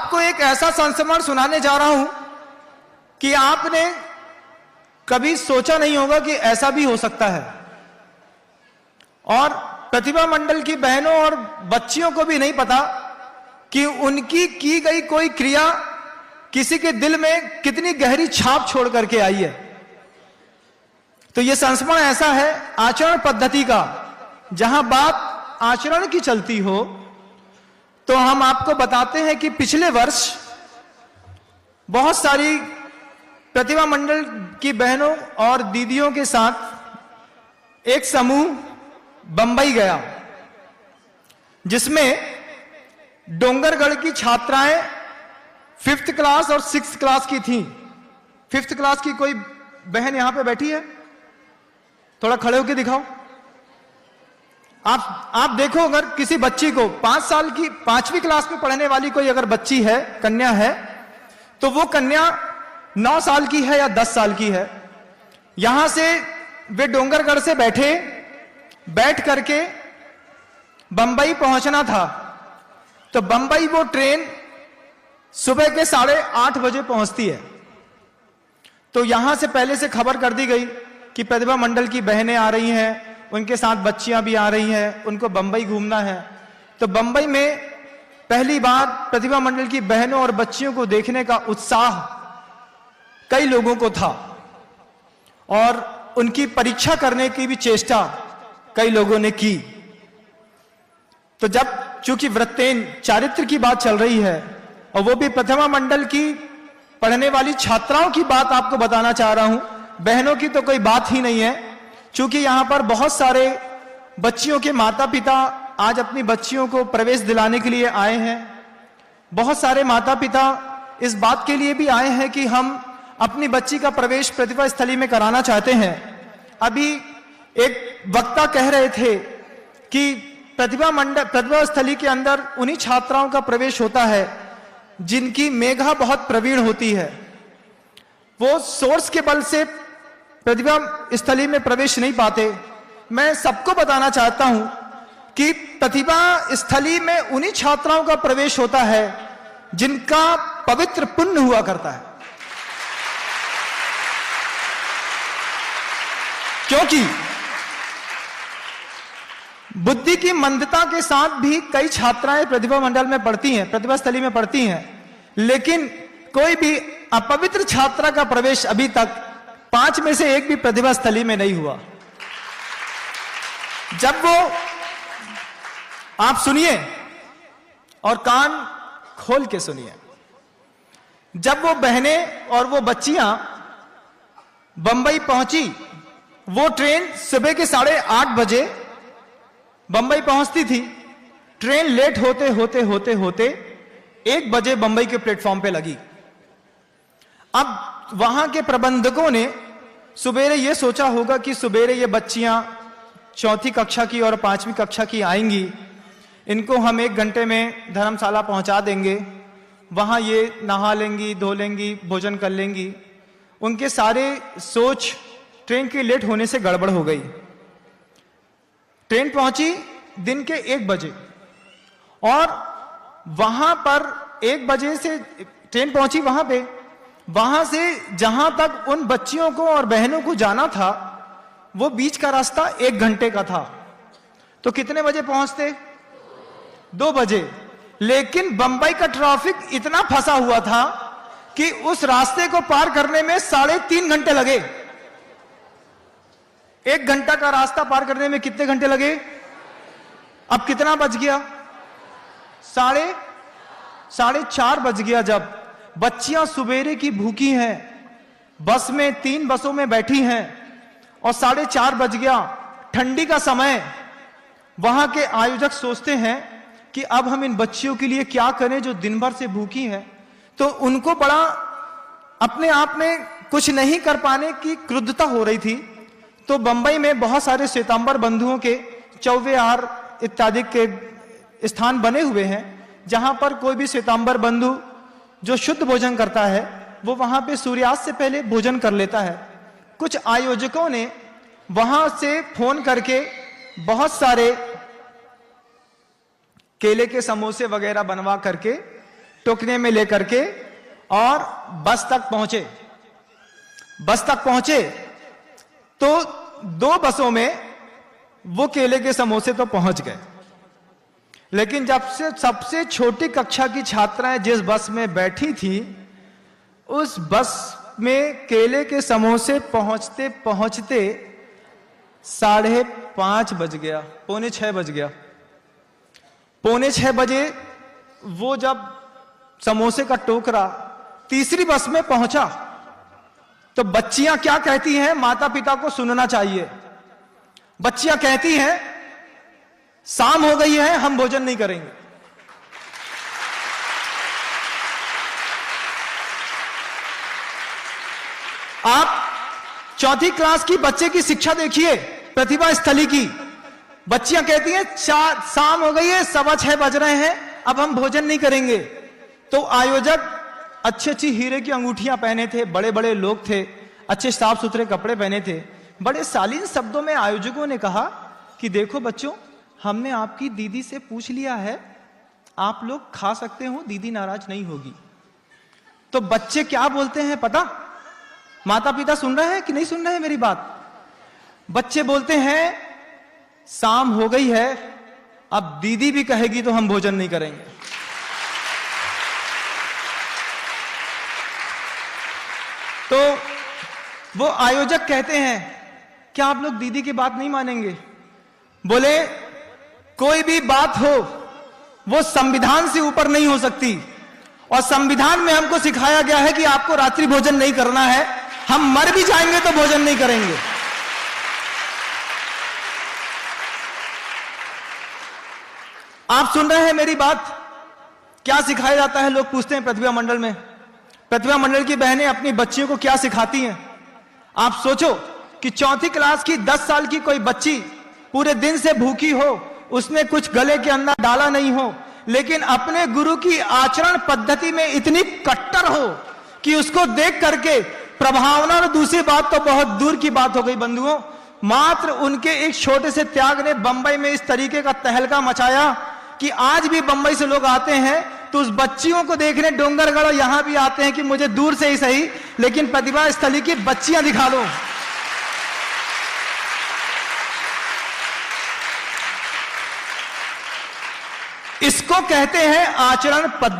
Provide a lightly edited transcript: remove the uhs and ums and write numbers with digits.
आपको एक ऐसा संस्मरण सुनाने जा रहा हूं कि आपने कभी सोचा नहीं होगा कि ऐसा भी हो सकता है। और प्रतिभा मंडल की बहनों और बच्चियों को भी नहीं पता कि उनकी की गई कोई क्रिया किसी के दिल में कितनी गहरी छाप छोड़ करके आई है। तो यह संस्मरण ऐसा है आचरण पद्धति का, जहां बात आचरण की चलती हो। तो हम आपको बताते हैं कि पिछले वर्ष बहुत सारी प्रतिभा मंडल की बहनों और दीदियों के साथ एक समूह बंबई गया, जिसमें डोंगरगढ़ की छात्राएं 5th क्लास और 6th क्लास की थीं। 5th क्लास की कोई बहन यहां पे बैठी है? थोड़ा खड़े होकर दिखाओ। आप देखो, अगर किसी बच्ची को 5 साल की 5वीं क्लास में पढ़ने वाली कोई अगर बच्ची है, कन्या है, तो वो कन्या 9 साल की है या 10 साल की है। यहां से वे डोंगरगढ़ से बैठ करके बंबई पहुंचना था। तो बंबई वो ट्रेन सुबह के 8:30 बजे पहुंचती है। तो यहां से पहले से खबर कर दी गई कि प्रतिभा मंडल की बहनें आ रही हैं, उनके साथ बच्चियां भी आ रही हैं, उनको बंबई घूमना है। तो बंबई में पहली बार प्रतिभा मंडल की बहनों और बच्चियों को देखने का उत्साह कई लोगों को था और उनकी परीक्षा करने की भी चेष्टा कई लोगों ने की। तो जब चूंकि वृत्तेन चारित्र की बात चल रही है और वो भी प्रतिभा मंडल की पढ़ने वाली छात्राओं की बात आपको बताना चाह रहा हूं, बहनों की तो कोई बात ही नहीं है। चूंकि यहां पर बहुत सारे बच्चियों के माता पिता आज अपनी बच्चियों को प्रवेश दिलाने के लिए आए हैं। बहुत सारे माता पिता इस बात के लिए भी आए हैं कि हम अपनी बच्ची का प्रवेश प्रतिभा स्थली में कराना चाहते हैं। अभी एक वक्ता कह रहे थे कि प्रतिभा स्थली के अंदर उन्हीं छात्राओं का प्रवेश होता है जिनकी मेघा बहुत प्रवीण होती है। वो सोर्स के बल से प्रतिभा स्थली में प्रवेश नहीं पाते। मैं सबको बताना चाहता हूं कि प्रतिभा स्थली में उन्हीं छात्राओं का प्रवेश होता है जिनका पवित्र पुण्य हुआ करता है। क्योंकि बुद्धि की मंदता के साथ भी कई छात्राएं प्रतिभा मंडल में पढ़ती हैं, प्रतिभा स्थली में पढ़ती हैं, लेकिन कोई भी अपवित्र छात्रा का प्रवेश अभी तक 5 में से एक भी प्रतिभा स्थली में नहीं हुआ। जब वो, आप सुनिए और कान खोल के सुनिए, जब वो बहनें और वो बच्चियां बंबई पहुंची, वो ट्रेन सुबह के 8:30 बजे बंबई पहुंचती थी। ट्रेन लेट होते होते होते होते 1 बजे बंबई के प्लेटफॉर्म पे लगी। अब वहां के प्रबंधकों ने सुबेरे ये सोचा होगा कि सुबेरे ये बच्चियां 4th कक्षा की और 5वीं कक्षा की आएंगी, इनको हम 1 घंटे में धर्मशाला पहुंचा देंगे, वहां ये नहा लेंगी, धो लेंगी, भोजन कर लेंगी। उनके सारे सोच ट्रेन के लेट होने से गड़बड़ हो गई। ट्रेन पहुंची दिन के 1 बजे और वहां पर 1 बजे से ट्रेन पहुंची वहां पे, वहां से जहां तक उन बच्चियों को और बहनों को जाना था वो बीच का रास्ता 1 घंटे का था। तो कितने बजे पहुंचते? 2 बजे। लेकिन बंबई का ट्रैफिक इतना फंसा हुआ था कि उस रास्ते को पार करने में 3.5 घंटे लगे। 1 घंटा का रास्ता पार करने में कितने घंटे लगे? अब कितना बज गया? 4:30 बज गया। जब बच्चियां सुबेरे की भूखी हैं, बस में 3 बसों में बैठी हैं और 4:30 बज गया, ठंडी का समय। वहां के आयोजक सोचते हैं कि अब हम इन बच्चियों के लिए क्या करें जो दिन भर से भूखी हैं। तो उनको बड़ा अपने आप में कुछ नहीं कर पाने की क्रुद्धता हो रही थी। तो बंबई में बहुत सारे श्वेतांबर बंधुओं के चौवेहार इत्यादि के स्थान बने हुए हैं, जहां पर कोई भी श्वेतांबर बंधु जो शुद्ध भोजन करता है वो वहां पे सूर्यास्त से पहले भोजन कर लेता है। कुछ आयोजकों ने वहां से फोन करके बहुत सारे केले के समोसे वगैरह बनवा करके टोकने में लेकर के और बस तक पहुंचे। बस तक पहुंचे तो 2 बसों में वो केले के समोसे तो पहुंच गए, लेकिन जब से सबसे छोटी कक्षा की छात्राएं जिस बस में बैठी थी, उस बस में केले के समोसे पहुंचते पहुंचते 5:30 बज गया, 5:45 बज गया। 5:45 बजे वो जब समोसे का टोकरा तीसरी बस में पहुंचा तो बच्चियां क्या कहती हैं, माता पिता को सुनना चाहिए। बच्चियां कहती हैं, शाम हो गई है, हम भोजन नहीं करेंगे। आप चौथी क्लास की बच्चे की शिक्षा देखिए, प्रतिभा स्थली की। बच्चियां कहती हैं, शाम हो गई है, 6:15 बज रहे हैं, अब हम भोजन नहीं करेंगे। तो आयोजक अच्छी अच्छी हीरे की अंगूठियां पहने थे, बड़े बड़े लोग थे, अच्छे साफ सुथरे कपड़े पहने थे। बड़े शालीन शब्दों में आयोजकों ने कहा कि देखो बच्चों, हमने आपकी दीदी से पूछ लिया है, आप लोग खा सकते हो, दीदी नाराज नहीं होगी। तो बच्चे क्या बोलते हैं पता? माता पिता सुन रहे हैं कि नहीं सुन रहे हैं मेरी बात? बच्चे बोलते हैं, शाम हो गई है, अब दीदी भी कहेगी तो हम भोजन नहीं करेंगे। तो वो आयोजक कहते हैं, क्या आप लोग दीदी की बात नहीं मानेंगे? बोले, कोई भी बात हो वो संविधान से ऊपर नहीं हो सकती, और संविधान में हमको सिखाया गया है कि आपको रात्रि भोजन नहीं करना है, हम मर भी जाएंगे तो भोजन नहीं करेंगे। आप सुन रहे हैं मेरी बात? क्या सिखाया जाता है, लोग पूछते हैं प्रतिभा मंडल में। प्रतिभा मंडल की बहनें अपनी बच्चियों को क्या सिखाती हैं? आप सोचो कि चौथी क्लास की 10 साल की कोई बच्ची पूरे दिन से भूखी हो, उसने कुछ गले के अंदर डाला नहीं हो, लेकिन अपने गुरु की आचरण पद्धति में इतनी कट्टर हो कि उसको देख करके प्रभावना, और दूसरी बात तो बहुत दूर की बात हो गई बंधुओं, मात्र उनके एक छोटे से त्याग ने बंबई में इस तरीके का तहलका मचाया कि आज भी बंबई से लोग आते हैं तो उस बच्चियों को देखने डोंगरगढ़ यहां भी आते हैं कि मुझे दूर से ही सही, लेकिन प्रतिभा स्थली की बच्चियां दिखा दो। इसको कहते हैं आचरण पद्धति।